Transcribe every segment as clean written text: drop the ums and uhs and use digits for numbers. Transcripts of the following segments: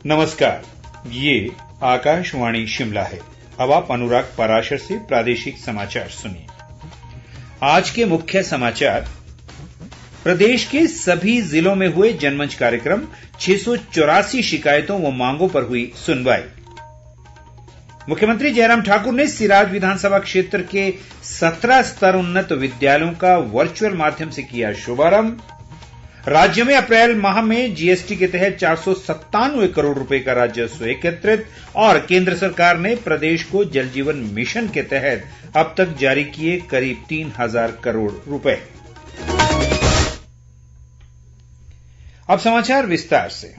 नमस्कार, ये आकाशवाणी शिमला है। अब आप अनुराग पराशर से प्रादेशिक समाचार सुनिए। आज के मुख्य समाचार। प्रदेश के सभी जिलों में हुए जनमंच कार्यक्रम, 684 शिकायतों व मांगों पर हुई सुनवाई। मुख्यमंत्री जयराम ठाकुर ने सिराज विधानसभा क्षेत्र के 17 स्तरोन्नत विद्यालयों का वर्चुअल माध्यम से किया शुभारंभ। राज्य में अप्रैल माह में जीएसटी के तहत 497 करोड़ रुपए का राजस्व एकत्रित और केंद्र सरकार ने प्रदेश को जल जीवन मिशन के तहत अब तक जारी किए करीब 3000 करोड़ रुपए। अब समाचार विस्तार से।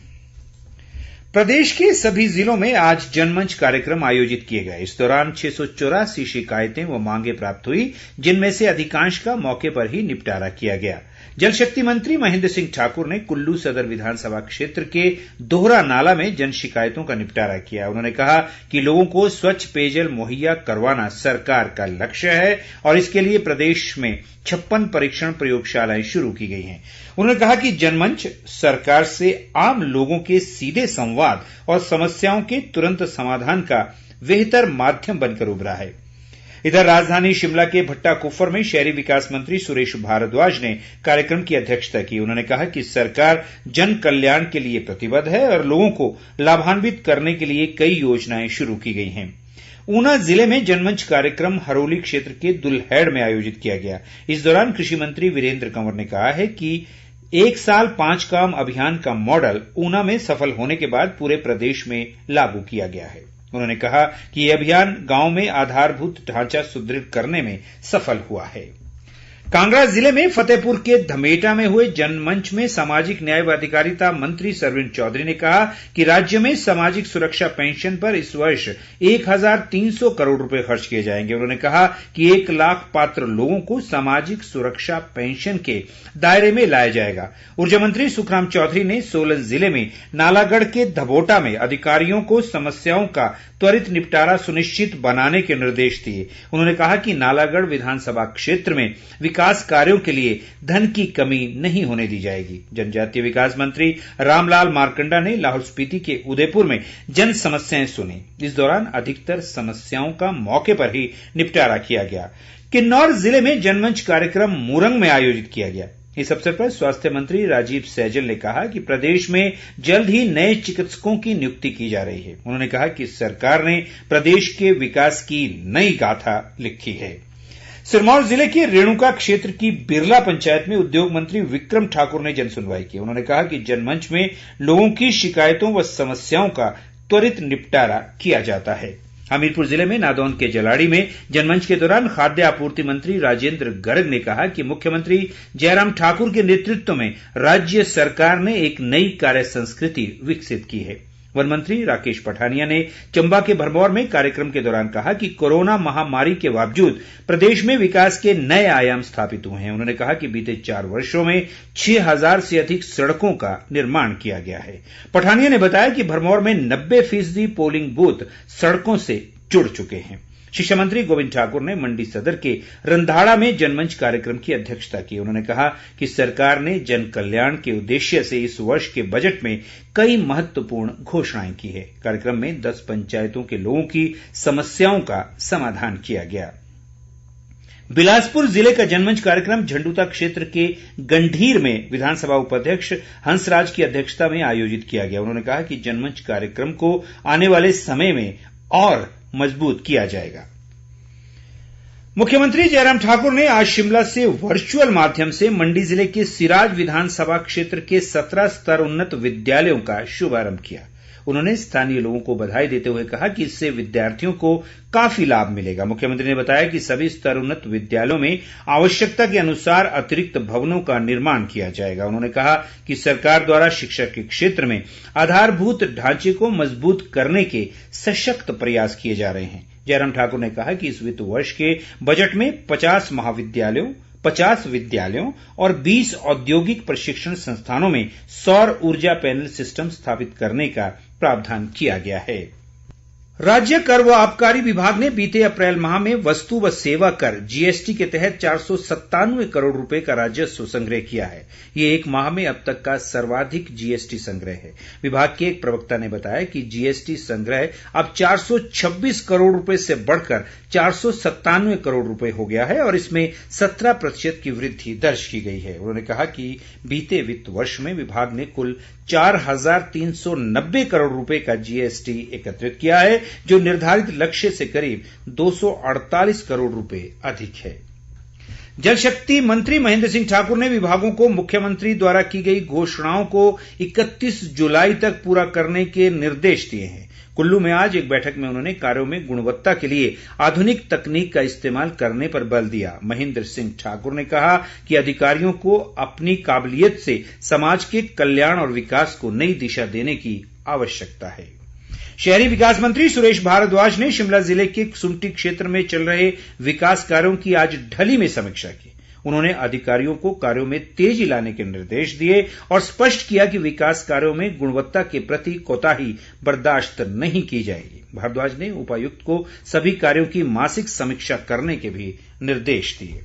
प्रदेश के सभी जिलों में आज जनमंच कार्यक्रम आयोजित किए गए। इस दौरान 684 शिकायतें व मांगे प्राप्त हुई, जिनमें से अधिकांश का मौके पर ही निपटारा किया गया। जल शक्ति मंत्री महेंद्र सिंह ठाकुर ने कुल्लू सदर विधानसभा क्षेत्र के दोहरा नाला में जन शिकायतों का निपटारा किया। उन्होंने कहा कि लोगों को स्वच्छ पेयजल मुहैया करवाना सरकार का लक्ष्य है और इसके लिए प्रदेश में 56 परीक्षण प्रयोगशालाएं शुरू की गई हैं। उन्होंने कहा कि जनमंच सरकार से आम लोगों के सीधे संवाद और समस्याओं के तुरंत समाधान का बेहतर माध्यम बनकर उभरा है। इधर राजधानी शिमला के भट्टा कुफर में शहरी विकास मंत्री सुरेश भारद्वाज ने कार्यक्रम की अध्यक्षता की। उन्होंने कहा कि सरकार जन कल्याण के लिए प्रतिबद्ध है और लोगों को लाभान्वित करने के लिए कई योजनाएं शुरू की गई हैं। ऊना जिले में जनमंच कार्यक्रम हरोली क्षेत्र के दुल्हेड़ में आयोजित किया गया। इस दौरान कृषि मंत्री वीरेंद्र कंवर ने कहा है कि 1 साल 5 काम अभियान का मॉडल ऊना में सफल होने के बाद पूरे प्रदेश में लागू किया गया है। उन्होंने कहा कि यह अभियान गांव में आधारभूत ढांचा सुदृढ़ करने में सफल हुआ है। कांगड़ा जिले में फतेहपुर के धमेटा में हुए जनमंच में सामाजिक न्याय व अधिकारिता मंत्री सरवीण चौधरी ने कहा कि राज्य में सामाजिक सुरक्षा पेंशन पर इस वर्ष 1300 करोड़ रुपए खर्च किए जाएंगे। उन्होंने कहा कि 1 लाख पात्र लोगों को सामाजिक सुरक्षा पेंशन के दायरे में लाया जाएगा। ऊर्जा मंत्री सुखराम चौधरी ने सोलन जिले में नालागढ़ के धबोटा में अधिकारियों को समस्याओं का त्वरित निपटारा सुनिश्चित बनाने के निर्देश दिए। उन्होंने कहा कि नालागढ़ विधानसभा क्षेत्र में विकास कार्यों के लिए धन की कमी नहीं होने दी जाएगी। जनजातीय विकास मंत्री रामलाल मारकंडा ने लाहौल स्पीति के उदयपुर में जन समस्याएं सुनी। इस दौरान अधिकतर समस्याओं का मौके पर ही निपटारा किया गया। किन्नौर जिले में जनमंच कार्यक्रम मूरंग में आयोजित किया गया। इस अवसर पर स्वास्थ्य मंत्री राजीव सैजल ने कहा कि प्रदेश में जल्द ही नए चिकित्सकों की नियुक्ति की जा रही है। उन्होंने कहा कि सरकार ने प्रदेश के विकास की नई गाथा लिखी है। सिरमौर जिले के रेणुका क्षेत्र की बिरला पंचायत में उद्योग मंत्री विक्रम ठाकुर ने जनसुनवाई की। उन्होंने कहा कि जनमंच में लोगों की शिकायतों व समस्याओं का त्वरित निपटारा किया जाता है। हमीरपुर जिले में नादौन के जलाड़ी में जनमंच के दौरान खाद्य आपूर्ति मंत्री राजेंद्र गर्ग ने कहा कि मुख्यमंत्री जयराम ठाकुर के नेतृत्व में राज्य सरकार ने एक नई कार्य संस्कृति विकसित की है। वन मंत्री राकेश पठानिया ने चंबा के भरमौर में कार्यक्रम के दौरान कहा कि कोरोना महामारी के बावजूद प्रदेश में विकास के नए आयाम स्थापित हुए हैं। उन्होंने कहा कि बीते 4 वर्षों में 6000 से अधिक सड़कों का निर्माण किया गया है। पठानिया ने बताया कि भरमौर में 90% पोलिंग बूथ सड़कों से जुड़ चुके हैं। शिक्षा मंत्री गोविंद ठाकुर ने मंडी सदर के रंधाड़ा में जनमंच कार्यक्रम की अध्यक्षता की। उन्होंने कहा कि सरकार ने जन कल्याण के उद्देश्य से इस वर्ष के बजट में कई महत्वपूर्ण घोषणाएं की है। कार्यक्रम में 10 पंचायतों के लोगों की समस्याओं का समाधान किया गया। बिलासपुर जिले का जनमंच कार्यक्रम झंडूता क्षेत्र के गंढीर में विधानसभा उपाध्यक्ष हंसराज की अध्यक्षता में आयोजित किया गया। उन्होंने कहा कि जनमंच कार्यक्रम को आने वाले समय में और मजबूत किया जाएगा। मुख्यमंत्री जयराम ठाकुर ने आज शिमला से वर्चुअल माध्यम से मंडी जिले के सिराज विधानसभा क्षेत्र के 17 स्तरोन्नत विद्यालयों का शुभारंभ किया। उन्होंने स्थानीय लोगों को बधाई देते हुए कहा कि इससे विद्यार्थियों को काफी लाभ मिलेगा। मुख्यमंत्री ने बताया कि सभी स्तरोन्नत विद्यालयों में आवश्यकता के अनुसार अतिरिक्त भवनों का निर्माण किया जाएगा। उन्होंने कहा कि सरकार द्वारा शिक्षा के क्षेत्र में आधारभूत ढांचे को मजबूत करने के सशक्त प्रयास किए जा रहे हैं। जयराम ठाकुर ने कहा कि इस वित्त वर्ष के बजट में 50 महाविद्यालयों, 50 विद्यालयों और 20 औद्योगिक प्रशिक्षण संस्थानों में सौर ऊर्जा पैनल सिस्टम स्थापित करने का प्रावधान किया गया है। राज्य कर व आबकारी विभाग ने बीते अप्रैल माह में वस्तु व सेवा कर जीएसटी के तहत 497 करोड़ रुपए का राजस्व संग्रह किया है। ये एक माह में अब तक का सर्वाधिक जीएसटी संग्रह है। विभाग के एक प्रवक्ता ने बताया कि जीएसटी संग्रह अब 426 करोड़ रुपए से बढ़कर 497 करोड़ रुपए हो गया है और इसमें 17% की वृद्धि दर्ज की गई है। उन्होंने कहा कि बीते वित्त वर्ष में विभाग ने कुल 4,390 करोड़ रुपए का जीएसटी एकत्रित किया है, जो निर्धारित लक्ष्य से करीब 248 करोड़ रुपए अधिक है। जल शक्ति मंत्री महेंद्र सिंह ठाकुर ने विभागों को मुख्यमंत्री द्वारा की गई घोषणाओं को 31 जुलाई तक पूरा करने के निर्देश दिए हैं। कुल्लू में आज एक बैठक में उन्होंने कार्यों में गुणवत्ता के लिए आधुनिक तकनीक का इस्तेमाल करने पर बल दिया। महेंद्र सिंह ठाकुर ने कहा कि अधिकारियों को अपनी काबिलियत से समाज के कल्याण और विकास को नई दिशा देने की आवश्यकता है। शहरी विकास मंत्री सुरेश भारद्वाज ने शिमला जिले के सुमटी क्षेत्र में चल रहे विकास कार्यों की आज ढली में समीक्षा की। उन्होंने अधिकारियों को कार्यों में तेजी लाने के निर्देश दिए और स्पष्ट किया कि विकास कार्यों में गुणवत्ता के प्रति कोताही बर्दाश्त नहीं की जाएगी। भारद्वाज ने उपायुक्त को सभी कार्यों की मासिक समीक्षा करने के भी निर्देश दिए।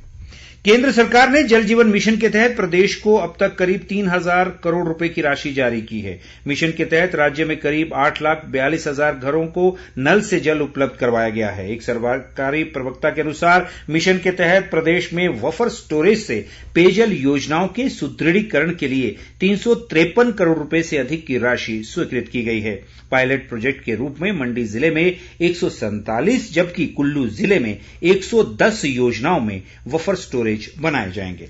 केंद्र सरकार ने जल जीवन मिशन के तहत प्रदेश को अब तक करीब 3,000 करोड़ रुपए की राशि जारी की है। मिशन के तहत राज्य में करीब 8,42,000 घरों को नल से जल उपलब्ध करवाया गया है। एक सरकारी प्रवक्ता के अनुसार मिशन के तहत प्रदेश में बफर स्टोरेज से पेयजल योजनाओं के सुदृढ़ीकरण के लिए 353 करोड़ रुपए से अधिक की राशि स्वीकृत की गई है। पायलट प्रोजेक्ट के रूप में मंडी जिले में 147 जबकि कुल्लू जिले में 110 योजनाओं में बफर स्टोरेज बनाए जाएंगे।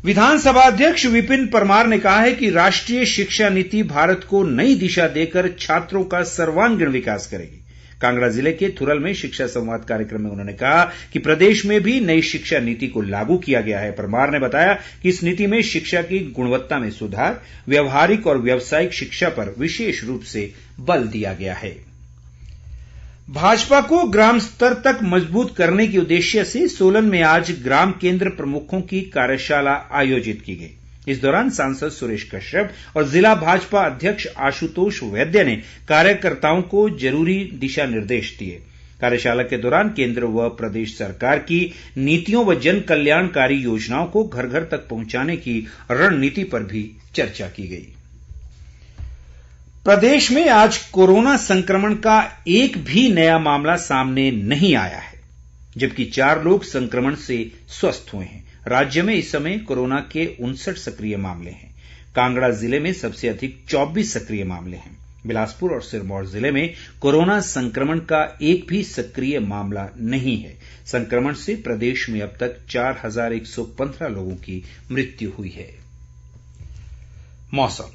विधानसभा अध्यक्ष विपिन परमार ने कहा है कि राष्ट्रीय शिक्षा नीति भारत को नई दिशा देकर छात्रों का सर्वांगीण विकास करेगी। कांगड़ा जिले के थुरल में शिक्षा संवाद कार्यक्रम में उन्होंने कहा कि प्रदेश में भी नई शिक्षा नीति को लागू किया गया है। परमार ने बताया कि इस नीति में शिक्षा की गुणवत्ता में सुधार, व्यावहारिक और व्यावसायिक शिक्षा पर विशेष रूप से बल दिया गया है। भाजपा को ग्राम स्तर तक मजबूत करने के उद्देश्य से सोलन में आज ग्राम केंद्र प्रमुखों की कार्यशाला आयोजित की गई। इस दौरान सांसद सुरेश कश्यप और जिला भाजपा अध्यक्ष आशुतोष वैद्य ने कार्यकर्ताओं को जरूरी दिशा निर्देश दिए। कार्यशाला के दौरान केंद्र व प्रदेश सरकार की नीतियों व जन कल्याणकारी योजनाओं को घर घर तक पहुंचाने की रणनीति पर भी चर्चा की गई। प्रदेश में आज कोरोना संक्रमण का एक भी नया मामला सामने नहीं आया है, जबकि 4 लोग संक्रमण से स्वस्थ हुए हैं। राज्य में इस समय कोरोना के 59 सक्रिय मामले हैं। कांगड़ा जिले में सबसे अधिक 24 सक्रिय मामले हैं। बिलासपुर और सिरमौर जिले में कोरोना संक्रमण का एक भी सक्रिय मामला नहीं है। संक्रमण से प्रदेश में अब तक 4,115 लोगों की मृत्यु हुई है। मौसम।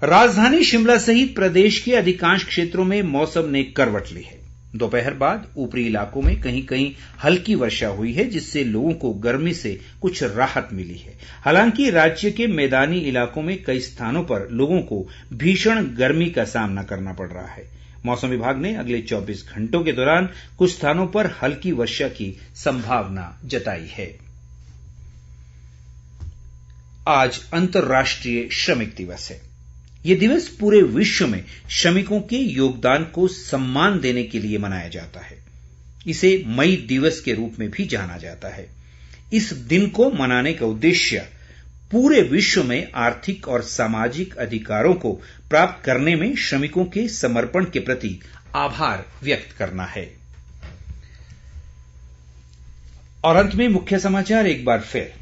राजधानी शिमला सहित प्रदेश के अधिकांश क्षेत्रों में मौसम ने करवट ली है। दोपहर बाद ऊपरी इलाकों में कहीं कहीं हल्की वर्षा हुई है, जिससे लोगों को गर्मी से कुछ राहत मिली है। हालांकि राज्य के मैदानी इलाकों में कई स्थानों पर लोगों को भीषण गर्मी का सामना करना पड़ रहा है। मौसम विभाग ने अगले 24 घंटों के दौरान कुछ स्थानों पर हल्की वर्षा की संभावना जताई है। आज अंतर्राष्ट्रीय श्रमिक दिवस है। ये दिवस पूरे विश्व में श्रमिकों के योगदान को सम्मान देने के लिए मनाया जाता है। इसे मई दिवस के रूप में भी जाना जाता है। इस दिन को मनाने का उद्देश्य पूरे विश्व में आर्थिक और सामाजिक अधिकारों को प्राप्त करने में श्रमिकों के समर्पण के प्रति आभार व्यक्त करना है। और अंत में मुख्य समाचार एक बार फिर।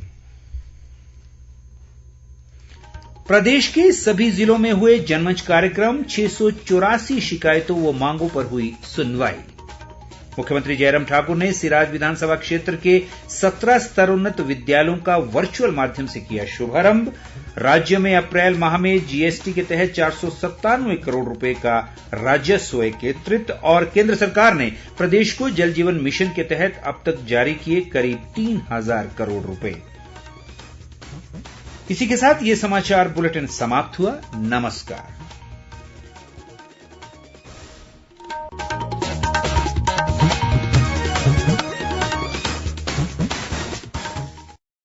प्रदेश के सभी जिलों में हुए जनमंच कार्यक्रम, 684 शिकायतों व मांगों पर हुई सुनवाई। मुख्यमंत्री जयराम ठाकुर ने सिराज विधानसभा क्षेत्र के 17 स्तरोन्नत विद्यालयों का वर्चुअल माध्यम से किया शुभारंभ। राज्य में अप्रैल माह में जीएसटी के तहत 497 करोड़ रुपए का राजस्व एकत्रित और केंद्र सरकार ने प्रदेश को जल जीवन मिशन के तहत अब तक जारी किए करीब 3,000 करोड़ रुपए। इसी के साथ ये समाचार बुलेटिन समाप्त हुआ। नमस्कार।